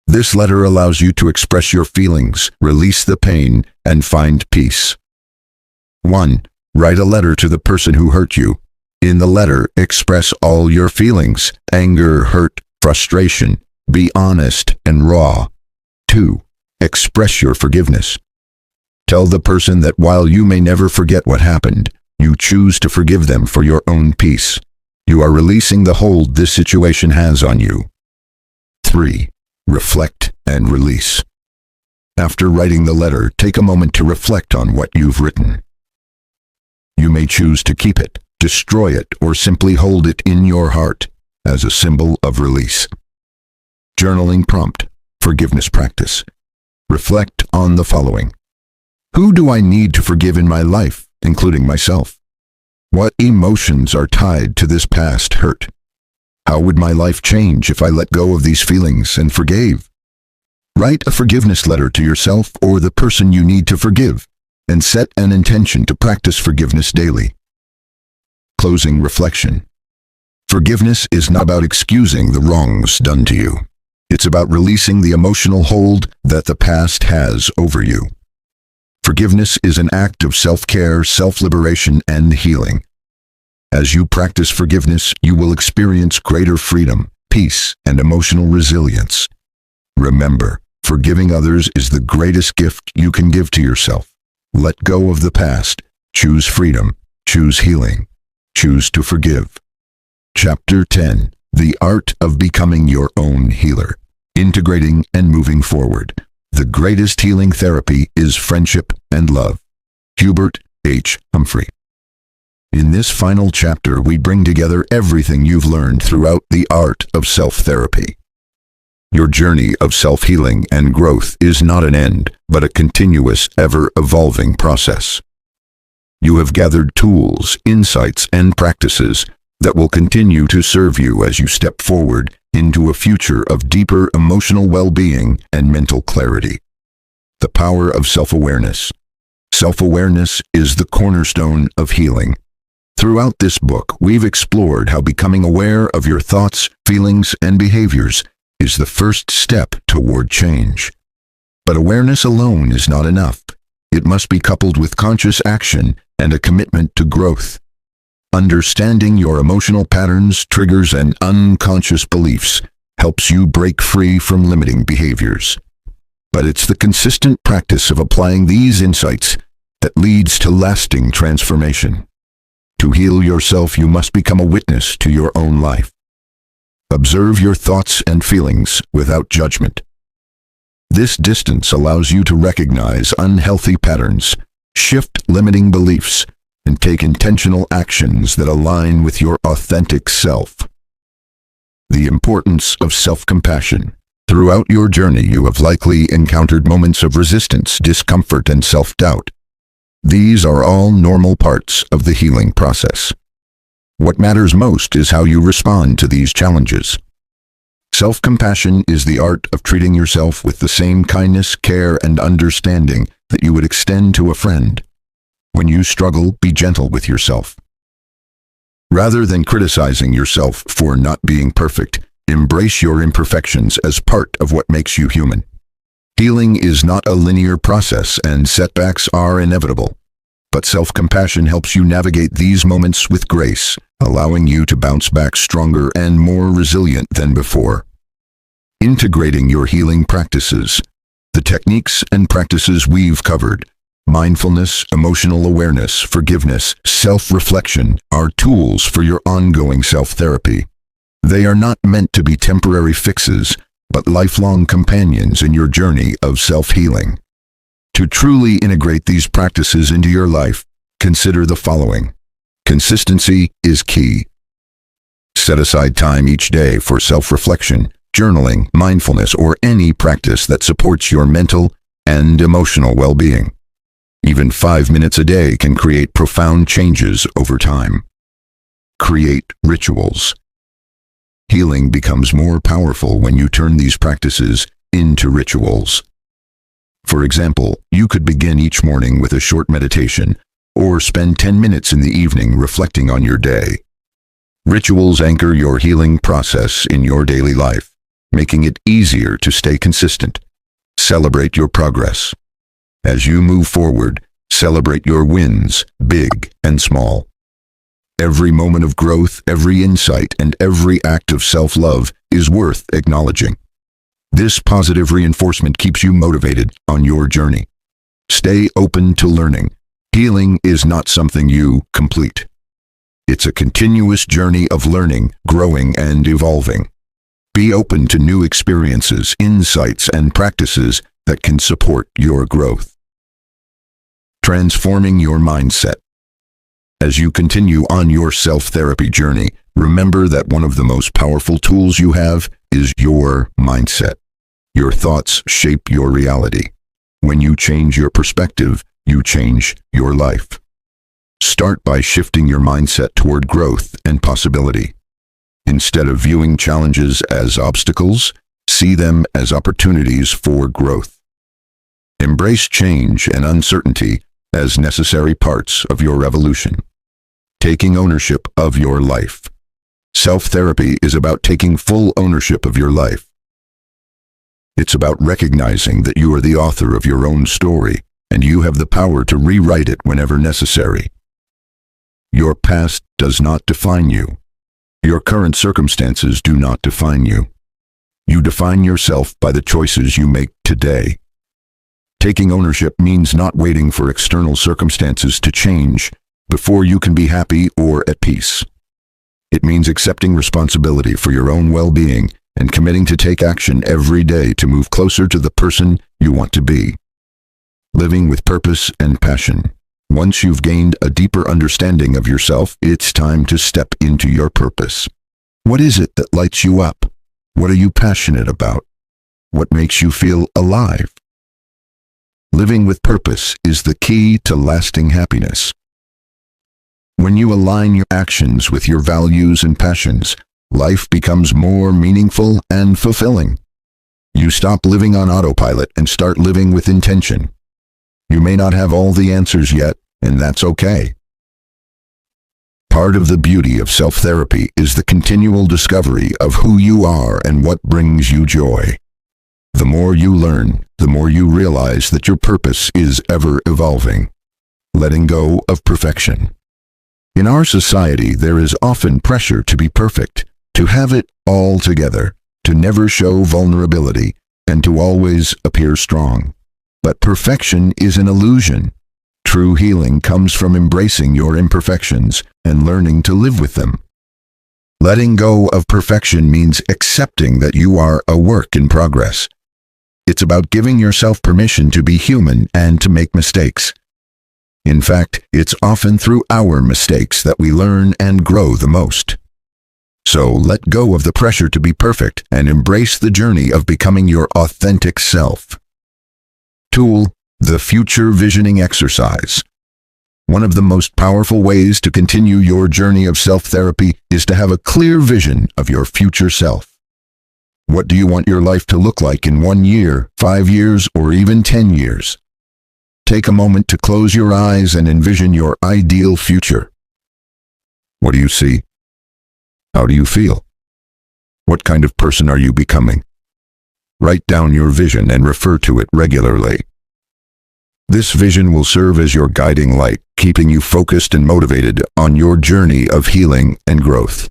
This letter allows you to express your feelings, release the pain, and find peace. 1. Write a letter to the person who hurt you. In the letter, express all your feelings: anger, hurt, frustration. Be honest and raw. 2. Express your forgiveness. Tell the person that while you may never forget what happened, you choose to forgive them for your own peace. You are releasing the hold this situation has on you. 3. Reflect and release. After writing the letter, take a moment to reflect on what you've written. You may choose to keep it, destroy it, or simply hold it in your heart as a symbol of release. Journaling prompt, forgiveness practice. Reflect on the following. Who do I need to forgive in my life, including myself? What emotions are tied to this past hurt? How would my life change if I let go of these feelings and forgave? Write a forgiveness letter to yourself or the person you need to forgive, and set an intention to practice forgiveness daily. Closing reflection. Forgiveness is not about excusing the wrongs done to you. It's about releasing the emotional hold that the past has over you. Forgiveness is an act of self-care, self-liberation, and healing. As you practice forgiveness, you will experience greater freedom, peace, and emotional resilience. Remember, forgiving others is the greatest gift you can give to yourself. Let go of the past. Choose freedom. Choose healing. Choose to forgive. Chapter 10. The Art of Becoming Your Own Healer. Integrating and moving forward. The greatest healing therapy is friendship and love. Hubert H. Humphrey. In this final chapter, we bring together everything you've learned throughout the art of self-therapy. Your journey of self-healing and growth is not an end, but a continuous, ever-evolving process. You have gathered tools, insights, and practices that will continue to serve you as you step forward into a future of deeper emotional well-being and mental clarity. The power of self-awareness. Self-awareness is the cornerstone of healing. Throughout this book, we've explored how becoming aware of your thoughts, feelings, and behaviors is the first step toward change. But awareness alone is not enough. It must be coupled with conscious action and a commitment to growth. Understanding your emotional patterns, triggers, and unconscious beliefs helps you break free from limiting behaviors. But it's the consistent practice of applying these insights that leads to lasting transformation. To heal yourself, you must become a witness to your own life. Observe your thoughts and feelings without judgment. This distance allows you to recognize unhealthy patterns, shift limiting beliefs, and take intentional actions that align with your authentic self. The importance of self-compassion. Throughout your journey, you have likely encountered moments of resistance, discomfort, and self-doubt. These are all normal parts of the healing process. What matters most is how you respond to these challenges. Self-compassion is the art of treating yourself with the same kindness, care, and understanding that you would extend to a friend. When you struggle, be gentle with yourself. Rather than criticizing yourself for not being perfect, embrace your imperfections as part of what makes you human. Healing is not a linear process, and setbacks are inevitable. But self-compassion helps you navigate these moments with grace, allowing you to bounce back stronger and more resilient than before. Integrating your healing practices. The techniques and practices we've covered, mindfulness, emotional awareness, forgiveness, self-reflection, are tools for your ongoing self-therapy. They are not meant to be temporary fixes, but lifelong companions in your journey of self-healing. To truly integrate these practices into your life, consider the following. Consistency is key. Set aside time each day for self-reflection, journaling, mindfulness, or any practice that supports your mental and emotional well-being. Even 5 minutes a day can create profound changes over time. Create rituals. Healing becomes more powerful when you turn these practices into rituals. For example, you could begin each morning with a short meditation, or spend 10 minutes in the evening reflecting on your day. Rituals anchor your healing process in your daily life, making it easier to stay consistent. Celebrate your progress. As you move forward, celebrate your wins, big and small. Every moment of growth, every insight, and every act of self-love is worth acknowledging. This positive reinforcement keeps you motivated on your journey. Stay open to learning. Healing is not something you complete. It's a continuous journey of learning, growing, and evolving. Be open to new experiences, insights, and practices that can support your growth. Transforming your mindset. As you continue on your self-therapy journey, remember that one of the most powerful tools you have is your mindset. Your thoughts shape your reality. When you change your perspective, you change your life. Start by shifting your mindset toward growth and possibility. Instead of viewing challenges as obstacles, see them as opportunities for growth. Embrace change and uncertainty as necessary parts of your evolution. Taking ownership of your life. Self-therapy is about taking full ownership of your life. It's about recognizing that you are the author of your own story, and you have the power to rewrite it whenever necessary. Your past does not define you. Your current circumstances do not define you. You define yourself by the choices you make today. Taking ownership means not waiting for external circumstances to change before you can be happy or at peace. It means accepting responsibility for your own well-being and committing to take action every day to move closer to the person you want to be. Living with purpose and passion. Once you've gained a deeper understanding of yourself, it's time to step into your purpose. What is it that lights you up? What are you passionate about? What makes you feel alive? Living with purpose is the key to lasting happiness. When you align your actions with your values and passions, life becomes more meaningful and fulfilling. You stop living on autopilot and start living with intention. You may not have all the answers yet, and that's okay. Part of the beauty of self-therapy is the continual discovery of who you are and what brings you joy. The more you learn, the more you realize that your purpose is ever evolving. Letting go of perfection. In our society, there is often pressure to be perfect, to have it all together, to never show vulnerability, and to always appear strong. But perfection is an illusion. True healing comes from embracing your imperfections and learning to live with them. Letting go of perfection means accepting that you are a work in progress. It's about giving yourself permission to be human and to make mistakes. In fact, it's often through our mistakes that we learn and grow the most. So let go of the pressure to be perfect and embrace the journey of becoming your authentic self. Tool: the Future Visioning Exercise. One of the most powerful ways to continue your journey of self-therapy is to have a clear vision of your future self. What do you want your life to look like in 1 year, 5 years, or even 10 years? Take a moment to close your eyes and envision your ideal future. What do you see? How do you feel? What kind of person are you becoming? Write down your vision and refer to it regularly. This vision will serve as your guiding light, keeping you focused and motivated on your journey of healing and growth.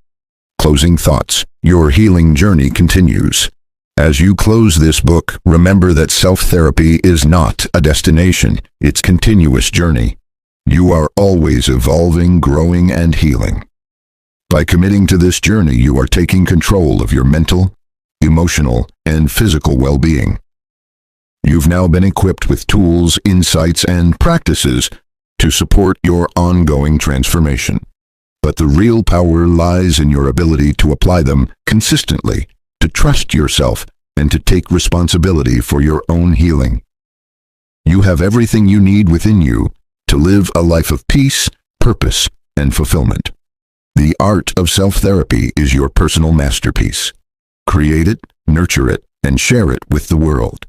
Closing thoughts. Your healing journey continues. As you close this book, remember that self-therapy is not a destination, it's a continuous journey. You are always evolving, growing, and healing. By committing to this journey, you are taking control of your mental, emotional, and physical well-being. You've now been equipped with tools, insights, and practices to support your ongoing transformation. But the real power lies in your ability to apply them consistently, to trust yourself, and to take responsibility for your own healing. You have everything you need within you to live a life of peace, purpose, and fulfillment. The art of self-therapy is your personal masterpiece. Create it, nurture it, and share it with the world.